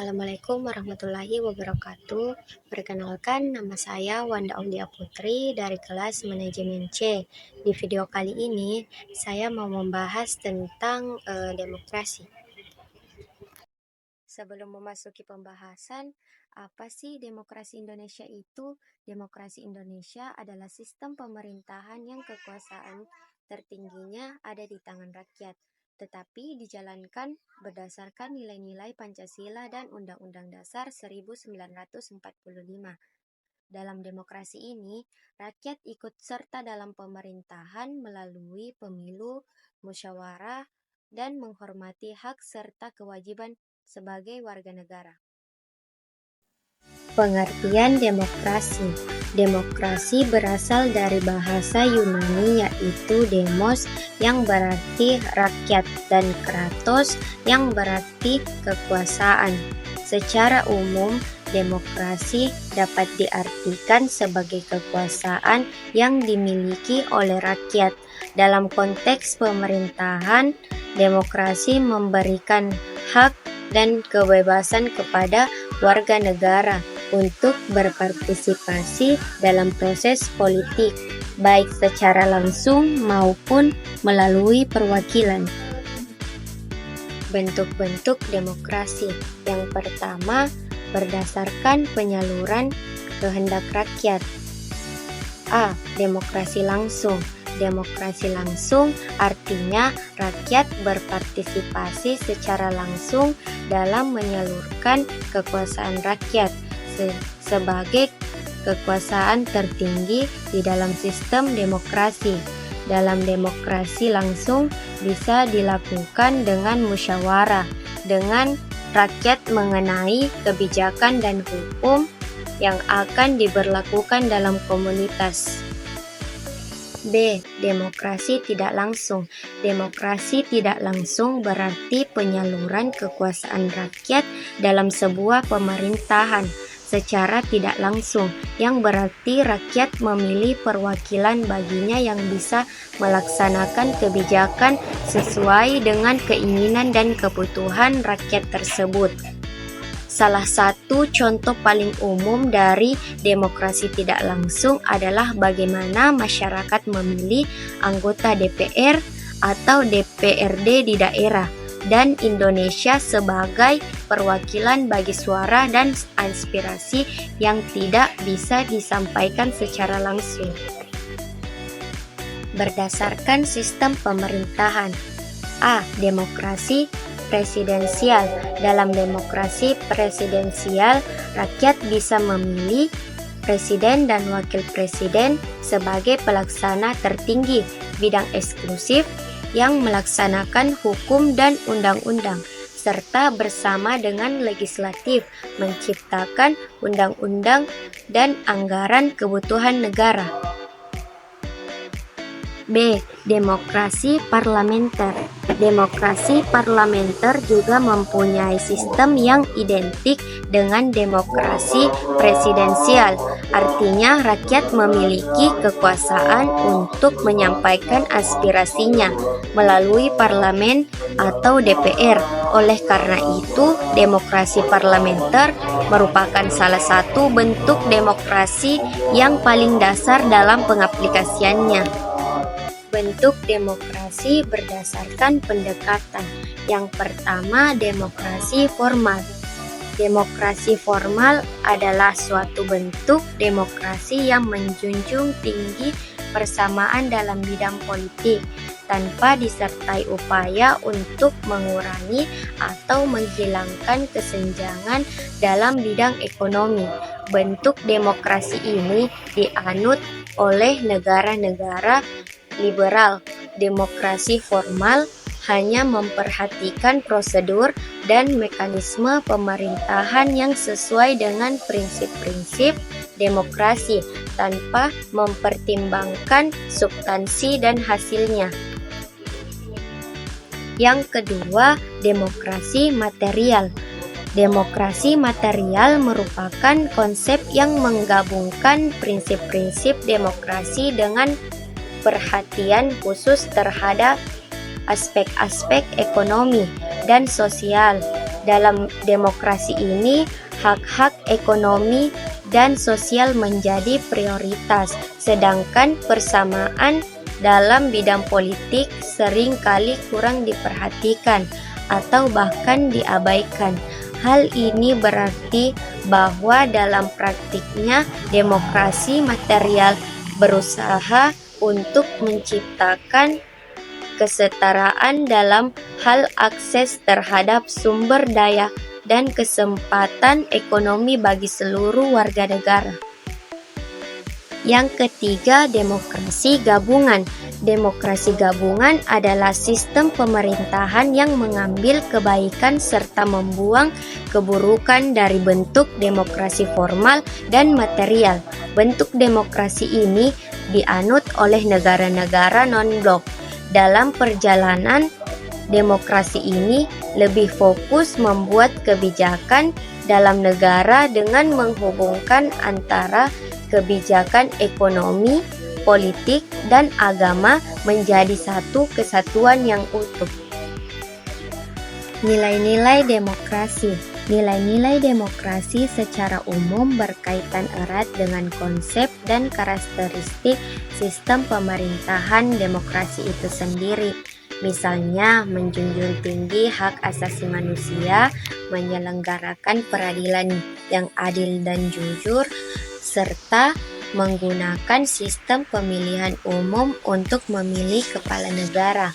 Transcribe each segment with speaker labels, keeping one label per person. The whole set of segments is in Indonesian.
Speaker 1: Assalamualaikum warahmatullahi wabarakatuh. Perkenalkan, nama saya Wanda Aulia Putri dari kelas Manajemen C. Di video kali ini, saya mau membahas tentang demokrasi. Sebelum memasuki pembahasan, apa sih demokrasi Indonesia itu? Demokrasi Indonesia adalah sistem pemerintahan yang kekuasaan tertingginya ada di tangan rakyat, tetapi dijalankan berdasarkan nilai-nilai Pancasila dan Undang-Undang Dasar 1945. Dalam demokrasi ini, rakyat ikut serta dalam pemerintahan melalui pemilu, musyawarah, dan menghormati hak serta kewajiban sebagai warga negara. Pengertian demokrasi. Demokrasi berasal dari bahasa Yunani yaitu demos yang berarti rakyat dan kratos yang berarti kekuasaan. Secara umum, demokrasi dapat diartikan sebagai kekuasaan yang dimiliki oleh rakyat. Dalam konteks pemerintahan, demokrasi memberikan hak dan kebebasan kepada warga negara untuk berpartisipasi dalam proses politik, baik secara langsung maupun melalui perwakilan. Bentuk-bentuk demokrasi. Yang pertama, berdasarkan penyaluran kehendak rakyat. A. Demokrasi langsung. Demokrasi langsung artinya rakyat berpartisipasi secara langsung dalam menyalurkan kekuasaan rakyat sebagai kekuasaan tertinggi di dalam sistem demokrasi. Dalam demokrasi langsung bisa dilakukan dengan musyawarah dengan rakyat mengenai kebijakan dan hukum yang akan diberlakukan dalam komunitas. B. Demokrasi tidak langsung. Demokrasi tidak langsung berarti penyaluran kekuasaan rakyat dalam sebuah pemerintahan secara tidak langsung, yang berarti rakyat memilih perwakilan baginya yang bisa melaksanakan kebijakan sesuai dengan keinginan dan kebutuhan rakyat tersebut. Salah satu contoh paling umum dari demokrasi tidak langsung adalah bagaimana masyarakat memilih anggota DPR atau DPRD di daerah, dan Indonesia sebagai perwakilan bagi suara dan aspirasi yang tidak bisa disampaikan secara langsung. Berdasarkan sistem pemerintahan. A. Demokrasi presidensial. Dalam demokrasi presidensial, rakyat bisa memilih presiden dan wakil presiden sebagai pelaksana tertinggi bidang eksklusif yang melaksanakan hukum dan undang-undang, serta bersama dengan legislatif menciptakan undang-undang dan anggaran kebutuhan negara. B. Demokrasi parlementer. Demokrasi parlementer juga mempunyai sistem yang identik dengan demokrasi presidensial. Artinya rakyat memiliki kekuasaan untuk menyampaikan aspirasinya melalui parlemen atau DPR. Oleh karena itu, demokrasi parlementer merupakan salah satu bentuk demokrasi yang paling dasar dalam pengaplikasiannya. Bentuk demokrasi berdasarkan pendekatan. Yang pertama, demokrasi formal. Demokrasi formal adalah suatu bentuk demokrasi yang menjunjung tinggi persamaan dalam bidang politik, tanpa disertai upaya untuk mengurangi atau menghilangkan kesenjangan dalam bidang ekonomi. Bentuk demokrasi ini dianut oleh negara-negara liberal. Demokrasi formal hanya memperhatikan prosedur dan mekanisme pemerintahan yang sesuai dengan prinsip-prinsip demokrasi tanpa mempertimbangkan substansi dan hasilnya. Yang kedua, demokrasi material. Demokrasi material merupakan konsep yang menggabungkan prinsip-prinsip demokrasi dengan perhatian khusus terhadap aspek-aspek ekonomi dan sosial Dalam demokrasi ini, hak-hak ekonomi dan sosial menjadi prioritas, sedangkan persamaan dalam bidang politik seringkali kurang diperhatikan atau bahkan diabaikan. Hal ini berarti bahwa dalam praktiknya demokrasi material berusaha untuk menciptakan kesetaraan dalam hal akses terhadap sumber daya dan kesempatan ekonomi bagi seluruh warga negara. Yang ketiga, demokrasi gabungan. Demokrasi gabungan adalah sistem pemerintahan yang mengambil kebaikan serta membuang keburukan dari bentuk demokrasi formal dan material. Bentuk demokrasi ini dianut oleh negara-negara non-blok. Dalam perjalanan demokrasi ini lebih fokus membuat kebijakan dalam negara dengan menghubungkan antara kebijakan ekonomi, politik, dan agama menjadi satu kesatuan yang utuh. Nilai-nilai demokrasi. Nilai-nilai demokrasi secara umum berkaitan erat dengan konsep dan karakteristik sistem pemerintahan demokrasi itu sendiri. Misalnya, menjunjung tinggi hak asasi manusia, menyelenggarakan peradilan yang adil dan jujur, serta menggunakan sistem pemilihan umum untuk memilih kepala negara.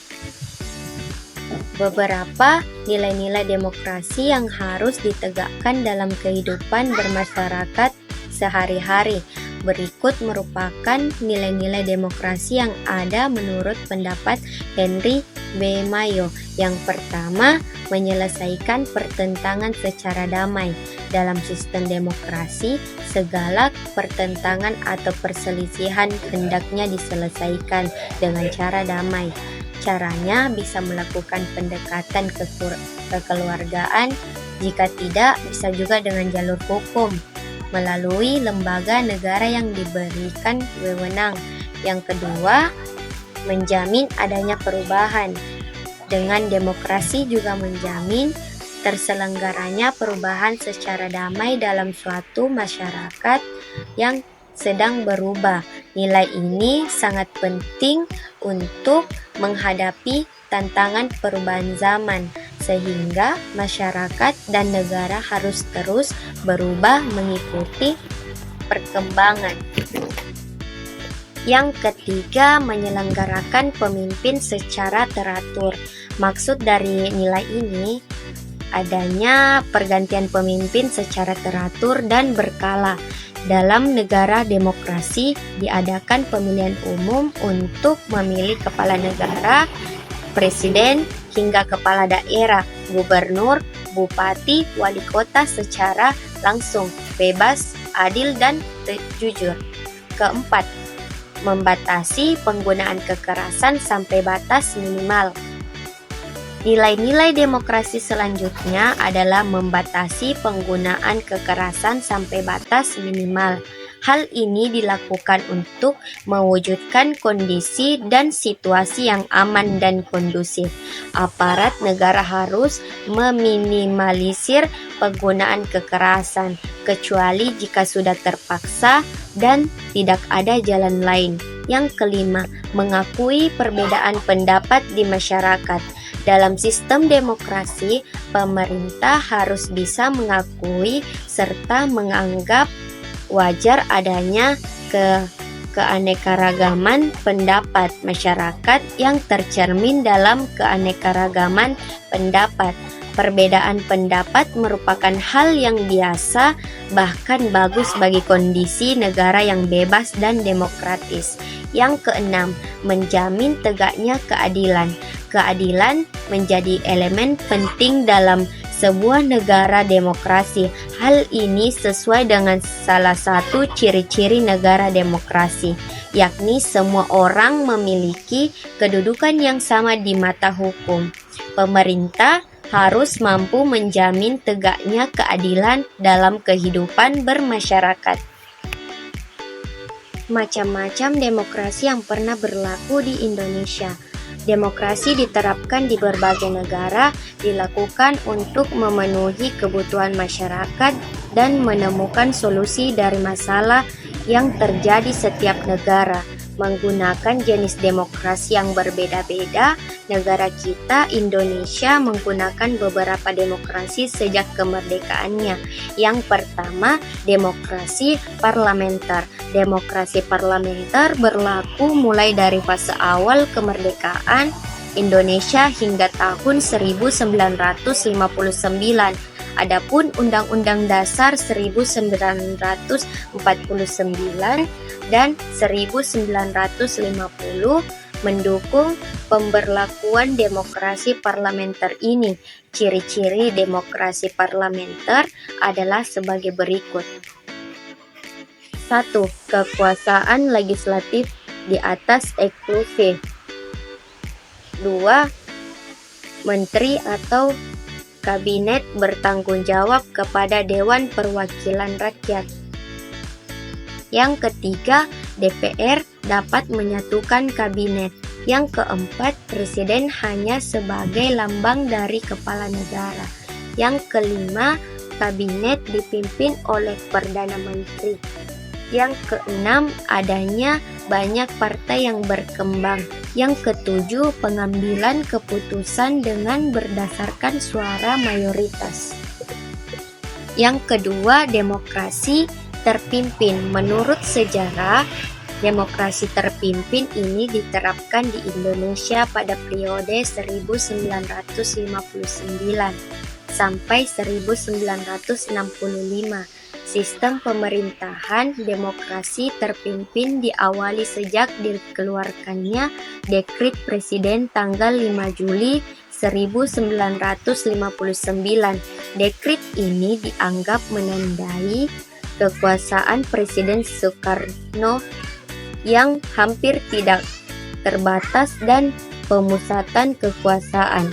Speaker 1: Beberapa nilai-nilai demokrasi yang harus ditegakkan dalam kehidupan bermasyarakat sehari-hari. Berikut merupakan nilai-nilai demokrasi yang ada menurut pendapat Henry B. Mayo. Yang pertama, menyelesaikan pertentangan secara damai. Dalam sistem demokrasi, segala pertentangan atau perselisihan hendaknya diselesaikan dengan cara damai. Caranya bisa melakukan pendekatan kekeluargaan, jika tidak bisa juga dengan jalur hukum, melalui lembaga negara yang diberikan wewenang. Yang kedua, menjamin adanya perubahan. Dengan demokrasi juga menjamin terselenggaranya perubahan secara damai dalam suatu masyarakat yang sedang berubah. Nilai ini sangat penting untuk menghadapi tantangan perubahan zaman, sehingga masyarakat dan negara harus terus berubah mengikuti perkembangan. Yang ketiga, menyelenggarakan pemimpin secara teratur. Maksud dari nilai ini adanya pergantian pemimpin secara teratur dan berkala. Dalam negara demokrasi diadakan pemilihan umum untuk memilih kepala negara, presiden, hingga kepala daerah, gubernur, bupati, wali kota secara langsung, bebas, adil, dan jujur. Keempat, membatasi penggunaan kekerasan sampai batas minimal. Nilai-nilai demokrasi selanjutnya adalah membatasi penggunaan kekerasan sampai batas minimal. Hal ini dilakukan untuk mewujudkan kondisi dan situasi yang aman dan kondusif. Aparat negara harus meminimalisir penggunaan kekerasan, kecuali jika sudah terpaksa dan tidak ada jalan lain. Yang kelima, mengakui perbedaan pendapat di masyarakat. Dalam sistem demokrasi, pemerintah harus bisa mengakui serta menganggap wajar adanya keanekaragaman pendapat masyarakat yang tercermin dalam keanekaragaman pendapat. Perbedaan pendapat merupakan hal yang biasa, bahkan bagus bagi kondisi negara yang bebas dan demokratis. Yang keenam, menjamin tegaknya keadilan. Keadilan menjadi elemen penting dalam sebuah negara demokrasi. Hal ini sesuai dengan salah satu ciri-ciri negara demokrasi, yakni semua orang memiliki kedudukan yang sama di mata hukum. Pemerintah harus mampu menjamin tegaknya keadilan dalam kehidupan bermasyarakat. Macam-macam demokrasi yang pernah berlaku di Indonesia. Demokrasi diterapkan di berbagai negara, dilakukan untuk memenuhi kebutuhan masyarakat dan menemukan solusi dari masalah yang terjadi setiap negara. Menggunakan jenis demokrasi yang berbeda-beda, negara kita, Indonesia, menggunakan beberapa demokrasi sejak kemerdekaannya. Yang pertama, demokrasi parlementer. Demokrasi parlementer berlaku mulai dari fase awal kemerdekaan Indonesia hingga tahun 1959. Adapun Undang-Undang Dasar 1949 dan 1950 mendukung pemberlakuan demokrasi parlementer ini. Ciri-ciri demokrasi parlementer adalah sebagai berikut. 1. Kekuasaan legislatif di atas eksekutif. 2. Menteri atau kabinet bertanggung jawab kepada Dewan Perwakilan Rakyat. Yang ketiga, DPR dapat menyatukan kabinet. Yang keempat, presiden hanya sebagai lambang dari kepala negara. Yang kelima, kabinet dipimpin oleh Perdana Menteri. Yang keenam, adanya banyak partai yang berkembang. Yang ketujuh, pengambilan keputusan dengan berdasarkan suara mayoritas. Yang kedua, demokrasi terpimpin. Menurut sejarah, demokrasi terpimpin ini diterapkan di Indonesia pada periode 1959 sampai 1965. Sistem pemerintahan demokrasi terpimpin diawali sejak dikeluarkannya Dekret Presiden tanggal 5 Juli 1959. Dekret ini dianggap menandai kekuasaan Presiden Soekarno yang hampir tidak terbatas dan pemusatan kekuasaan.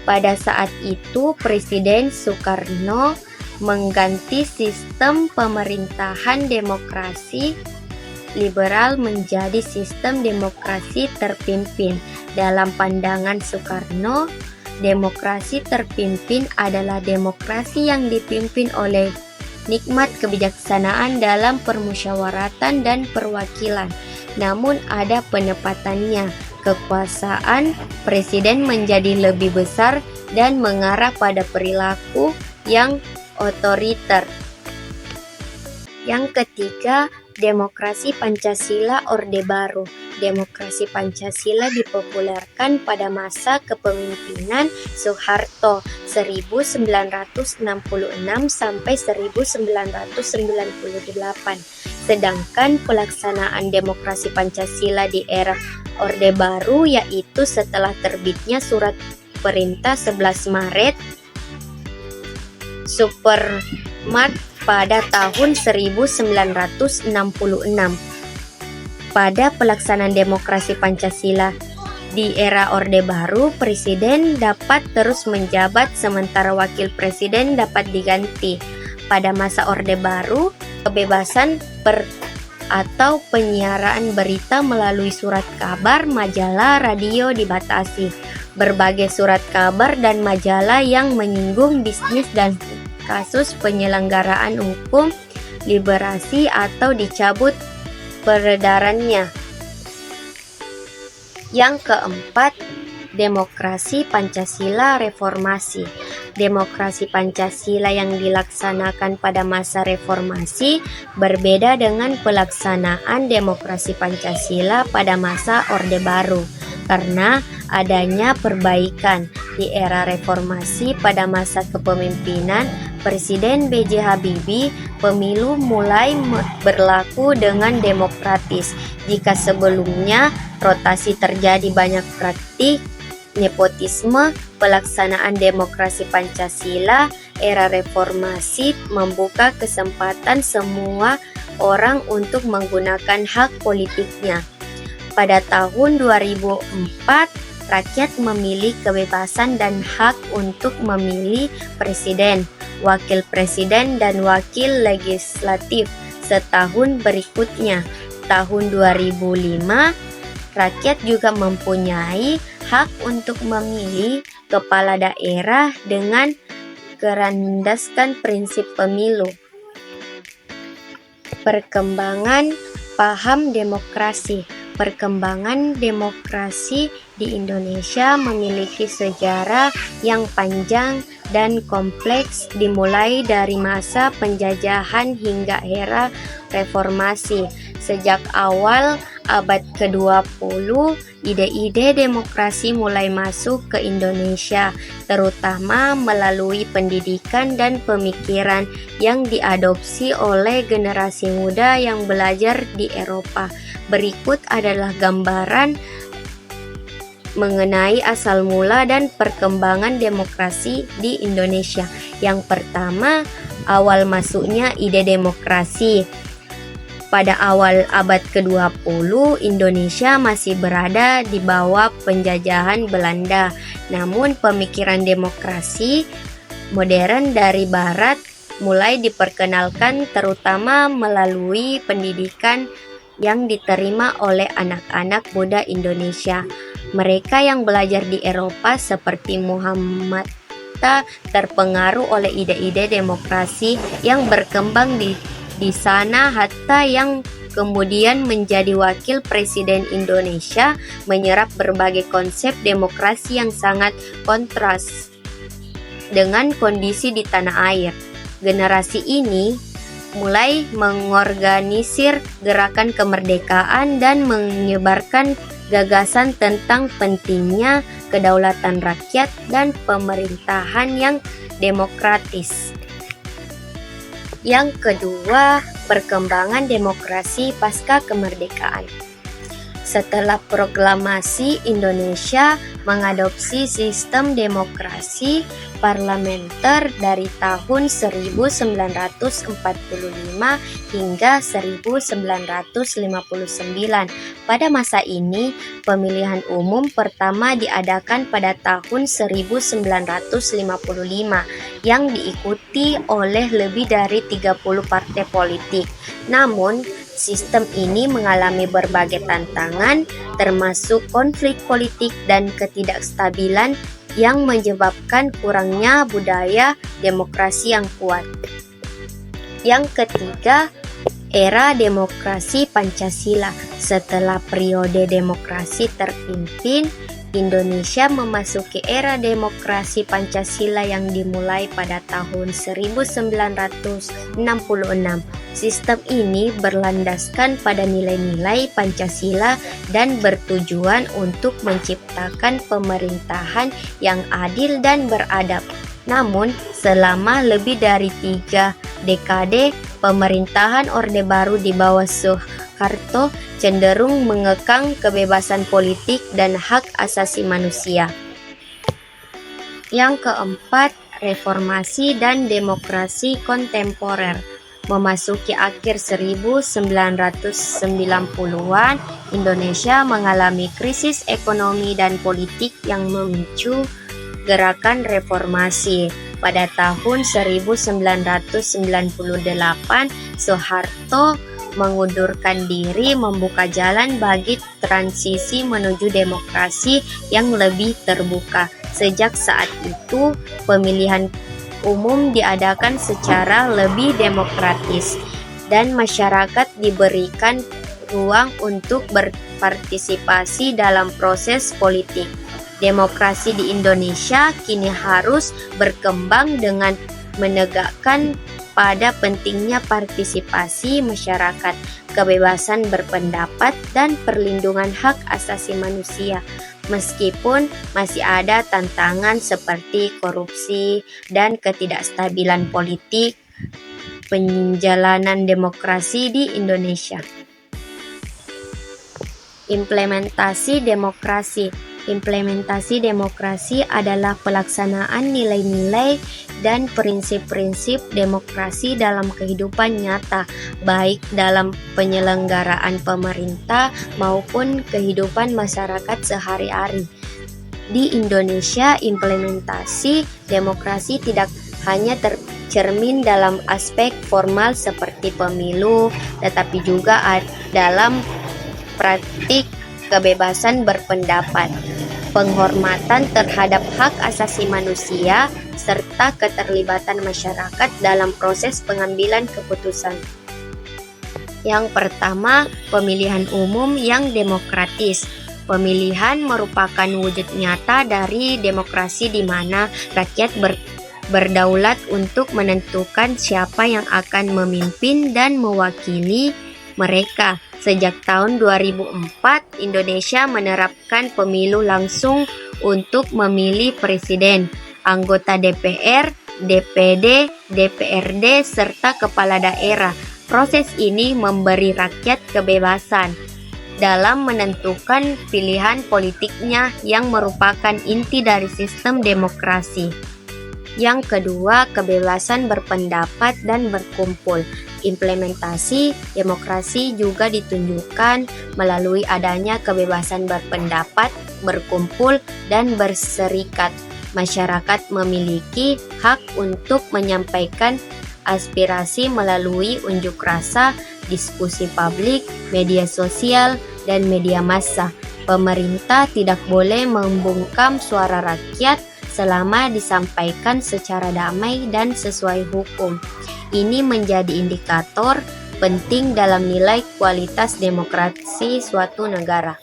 Speaker 1: Pada saat itu, Presiden Soekarno mengganti sistem pemerintahan demokrasi liberal menjadi sistem demokrasi terpimpin. Dalam pandangan Soekarno, demokrasi terpimpin adalah demokrasi yang dipimpin oleh nikmat kebijaksanaan dalam permusyawaratan dan perwakilan. Namun ada penepatannya, kekuasaan presiden menjadi lebih besar dan mengarah pada perilaku yang otoriter. Yang ketiga, demokrasi Pancasila Orde Baru. Demokrasi Pancasila dipopulerkan pada masa kepemimpinan Soeharto 1966 sampai 1998. Sedangkan pelaksanaan demokrasi Pancasila di era Orde Baru yaitu setelah terbitnya Surat Perintah 11 Maret Supermat pada tahun 1966. Pada pelaksanaan demokrasi Pancasila di era Orde Baru, presiden dapat terus menjabat sementara wakil presiden dapat diganti. Pada masa Orde Baru, kebebasan atau penyiaran berita melalui surat kabar, majalah, radio dibatasi. Berbagai surat kabar dan majalah yang menyinggung bisnis dan kasus penyelenggaraan hukum liberasi atau dicabut peredarannya. Yang keempat, demokrasi Pancasila reformasi. Demokrasi Pancasila yang dilaksanakan pada masa reformasi berbeda dengan pelaksanaan demokrasi Pancasila pada masa Orde Baru karena adanya perbaikan. Di era reformasi pada masa kepemimpinan Presiden B.J. Habibie, pemilu mulai berlaku dengan demokratis. Jika sebelumnya rotasi terjadi banyak praktik nepotisme, pelaksanaan demokrasi Pancasila era reformasi membuka kesempatan semua orang untuk menggunakan hak politiknya. Pada tahun 2004, rakyat memilih kebebasan dan hak untuk memilih presiden, wakil presiden, dan wakil legislatif. Setahun berikutnya, tahun 2005, rakyat juga mempunyai hak untuk memilih kepala daerah dengan berlandaskan prinsip pemilu. Perkembangan paham demokrasi. Perkembangan demokrasi di Indonesia memiliki sejarah yang panjang dan kompleks, dimulai dari masa penjajahan hingga era reformasi. Sejak awal abad ke-20, ide-ide demokrasi mulai masuk ke Indonesia, terutama melalui pendidikan dan pemikiran yang diadopsi oleh generasi muda yang belajar di Eropa. Berikut adalah gambaran mengenai asal mula dan perkembangan demokrasi di Indonesia. Yang pertama, awal masuknya ide demokrasi. Pada awal abad ke-20, Indonesia masih berada di bawah penjajahan Belanda. Namun pemikiran demokrasi modern dari Barat mulai diperkenalkan terutama melalui pendidikan yang diterima oleh anak-anak muda Indonesia. Mereka yang belajar di Eropa seperti Muhammad Hatta terpengaruh oleh ide-ide demokrasi yang berkembang di sana. Hatta yang kemudian menjadi wakil presiden Indonesia menyerap berbagai konsep demokrasi yang sangat kontras dengan kondisi di tanah air. Generasi ini mulai mengorganisir gerakan kemerdekaan dan menyebarkan gagasan tentang pentingnya kedaulatan rakyat dan pemerintahan yang demokratis. Yang kedua, perkembangan demokrasi pasca kemerdekaan. Setelah proklamasi, Indonesia mengadopsi sistem demokrasi parlementer dari tahun 1945 hingga 1959. Pada masa ini, pemilihan umum pertama diadakan pada tahun 1955 yang diikuti oleh lebih dari 30 partai politik. Namun, sistem ini mengalami berbagai tantangan, termasuk konflik politik dan ketidakstabilan yang menyebabkan kurangnya budaya demokrasi yang kuat. Yang ketiga, era demokrasi Pancasila. Setelah periode demokrasi terpimpin, Indonesia memasuki era demokrasi Pancasila yang dimulai pada tahun 1966. Sistem ini berlandaskan pada nilai-nilai Pancasila dan bertujuan untuk menciptakan pemerintahan yang adil dan beradab. Namun, selama lebih dari 3 dekade, pemerintahan Orde Baru di bawah Soeharto cenderung mengekang kebebasan politik dan hak asasi manusia. Yang keempat, reformasi dan demokrasi kontemporer. Memasuki akhir 1990-an, Indonesia mengalami krisis ekonomi dan politik yang memicu gerakan reformasi. Pada tahun 1998, Soeharto mengundurkan diri, membuka jalan bagi transisi menuju demokrasi yang lebih terbuka. Sejak saat itu, pemilihan umum diadakan secara lebih demokratis dan masyarakat diberikan ruang untuk berpartisipasi dalam proses politik. Demokrasi di Indonesia kini harus berkembang dengan menegakkan pada pentingnya partisipasi masyarakat, kebebasan berpendapat, dan perlindungan hak asasi manusia. Meskipun masih ada tantangan seperti korupsi dan ketidakstabilan politik, penjalanan demokrasi di Indonesia. Implementasi demokrasi. Implementasi demokrasi adalah pelaksanaan nilai-nilai dan prinsip-prinsip demokrasi dalam kehidupan nyata, baik dalam penyelenggaraan pemerintah maupun kehidupan masyarakat sehari-hari. Di Indonesia, implementasi demokrasi tidak hanya tercermin dalam aspek formal seperti pemilu, tetapi juga dalam praktik kebebasan berpendapat, penghormatan terhadap hak asasi manusia, serta keterlibatan masyarakat dalam proses pengambilan keputusan. Yang pertama, pemilihan umum yang demokratis. Pemilihan merupakan wujud nyata dari demokrasi di mana rakyat berdaulat untuk menentukan siapa yang akan memimpin dan mewakili mereka. Sejak tahun 2004, Indonesia menerapkan pemilu langsung untuk memilih presiden, anggota DPR, DPD, DPRD, serta kepala daerah. Proses ini memberi rakyat kebebasan dalam menentukan pilihan politiknya yang merupakan inti dari sistem demokrasi. Yang kedua, kebebasan berpendapat dan berkumpul. Implementasi demokrasi juga ditunjukkan melalui adanya kebebasan berpendapat, berkumpul, dan berserikat. Masyarakat memiliki hak untuk menyampaikan aspirasi melalui unjuk rasa, diskusi publik, media sosial, dan media massa. Pemerintah tidak boleh membungkam suara rakyat selama disampaikan secara damai dan sesuai hukum. Ini menjadi indikator penting dalam nilai kualitas demokrasi suatu negara.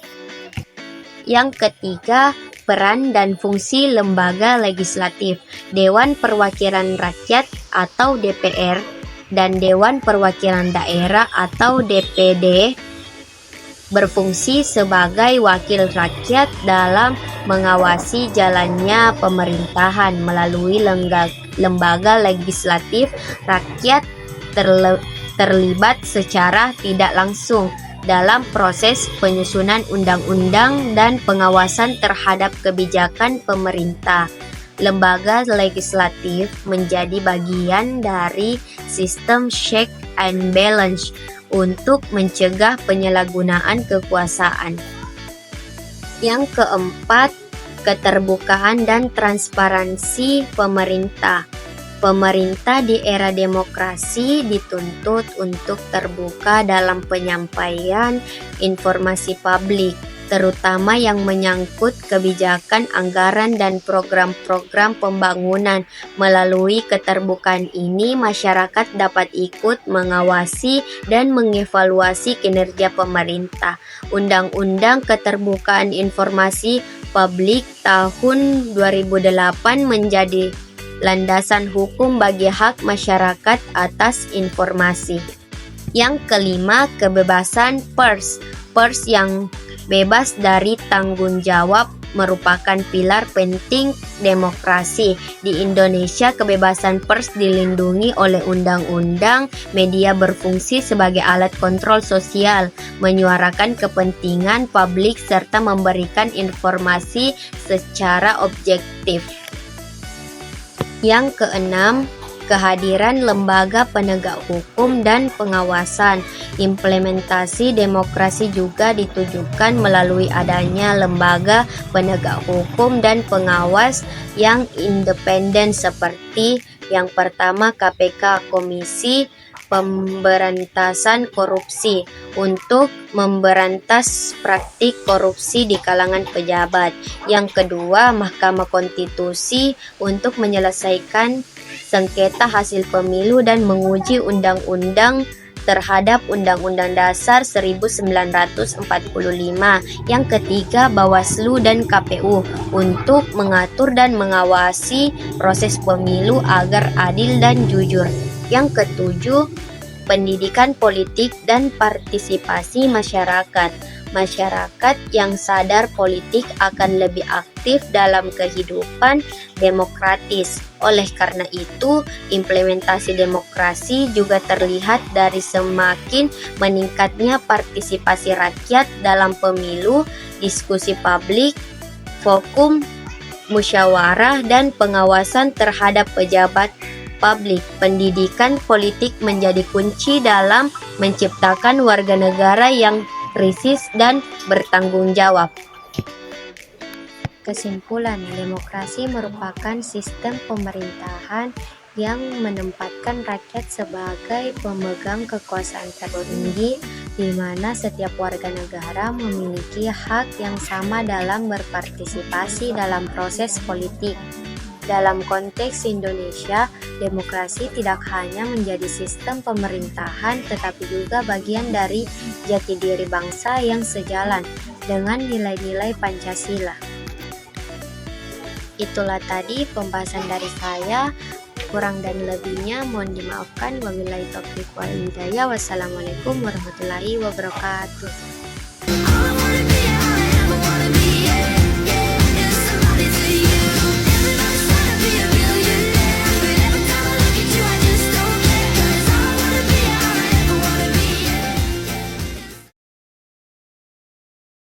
Speaker 1: Yang ketiga, peran dan fungsi lembaga legislatif. Dewan Perwakilan Rakyat atau DPR dan Dewan Perwakilan Daerah atau DPD berfungsi sebagai wakil rakyat dalam mengawasi jalannya pemerintahan. Melalui lembaga legislatif, rakyat terlibat secara tidak langsung dalam proses penyusunan undang-undang dan pengawasan terhadap kebijakan pemerintah. Lembaga legislatif menjadi bagian dari sistem check and balance untuk mencegah penyalahgunaan kekuasaan. Yang keempat, keterbukaan dan transparansi pemerintah. Pemerintah di era demokrasi dituntut untuk terbuka dalam penyampaian informasi publik, terutama yang menyangkut kebijakan anggaran dan program-program pembangunan. Melalui keterbukaan ini, masyarakat dapat ikut mengawasi dan mengevaluasi kinerja pemerintah. Undang-Undang Keterbukaan Informasi Publik tahun 2008 menjadi landasan hukum bagi hak masyarakat atas informasi. Yang kelima, kebebasan pers. Pers yang bebas dari tanggung jawab merupakan pilar penting demokrasi. Di Indonesia, kebebasan pers dilindungi oleh undang-undang. Media berfungsi sebagai alat kontrol sosial, menyuarakan kepentingan publik serta memberikan informasi secara objektif. Yang keenam, kehadiran lembaga penegak hukum dan pengawasan. Implementasi demokrasi juga ditujukan melalui adanya lembaga penegak hukum dan pengawas yang independen seperti yang pertama KPK, Komisi Pemberantasan Korupsi, untuk memberantas praktik korupsi di kalangan pejabat. Yang kedua, Mahkamah Konstitusi untuk menyelesaikan sengketa hasil pemilu dan menguji undang-undang terhadap Undang-Undang Dasar 1945. Yang ketiga, Bawaslu dan KPU untuk mengatur dan mengawasi proses pemilu agar adil dan jujur. Yang ketujuh, pendidikan politik dan partisipasi masyarakat. Masyarakat yang sadar politik akan lebih aktif dalam kehidupan demokratis. Oleh karena itu, implementasi demokrasi juga terlihat dari semakin meningkatnya partisipasi rakyat dalam pemilu, diskusi publik, forum, musyawarah, dan pengawasan terhadap pejabat publik. Pendidikan politik menjadi kunci dalam menciptakan warga negara yang kritis dan bertanggung jawab. Kesimpulan, demokrasi merupakan sistem pemerintahan yang menempatkan rakyat sebagai pemegang kekuasaan tertinggi, di mana setiap warga negara memiliki hak yang sama dalam berpartisipasi dalam proses politik. Dalam konteks Indonesia, demokrasi tidak hanya menjadi sistem pemerintahan, tetapi juga bagian dari jati diri bangsa yang sejalan dengan nilai-nilai Pancasila. Itulah tadi pembahasan dari saya. Kurang dan lebihnya mohon dimaafkan. Wabillahi taufiq wal hidayah. Wassalamualaikum warahmatullahi wabarakatuh.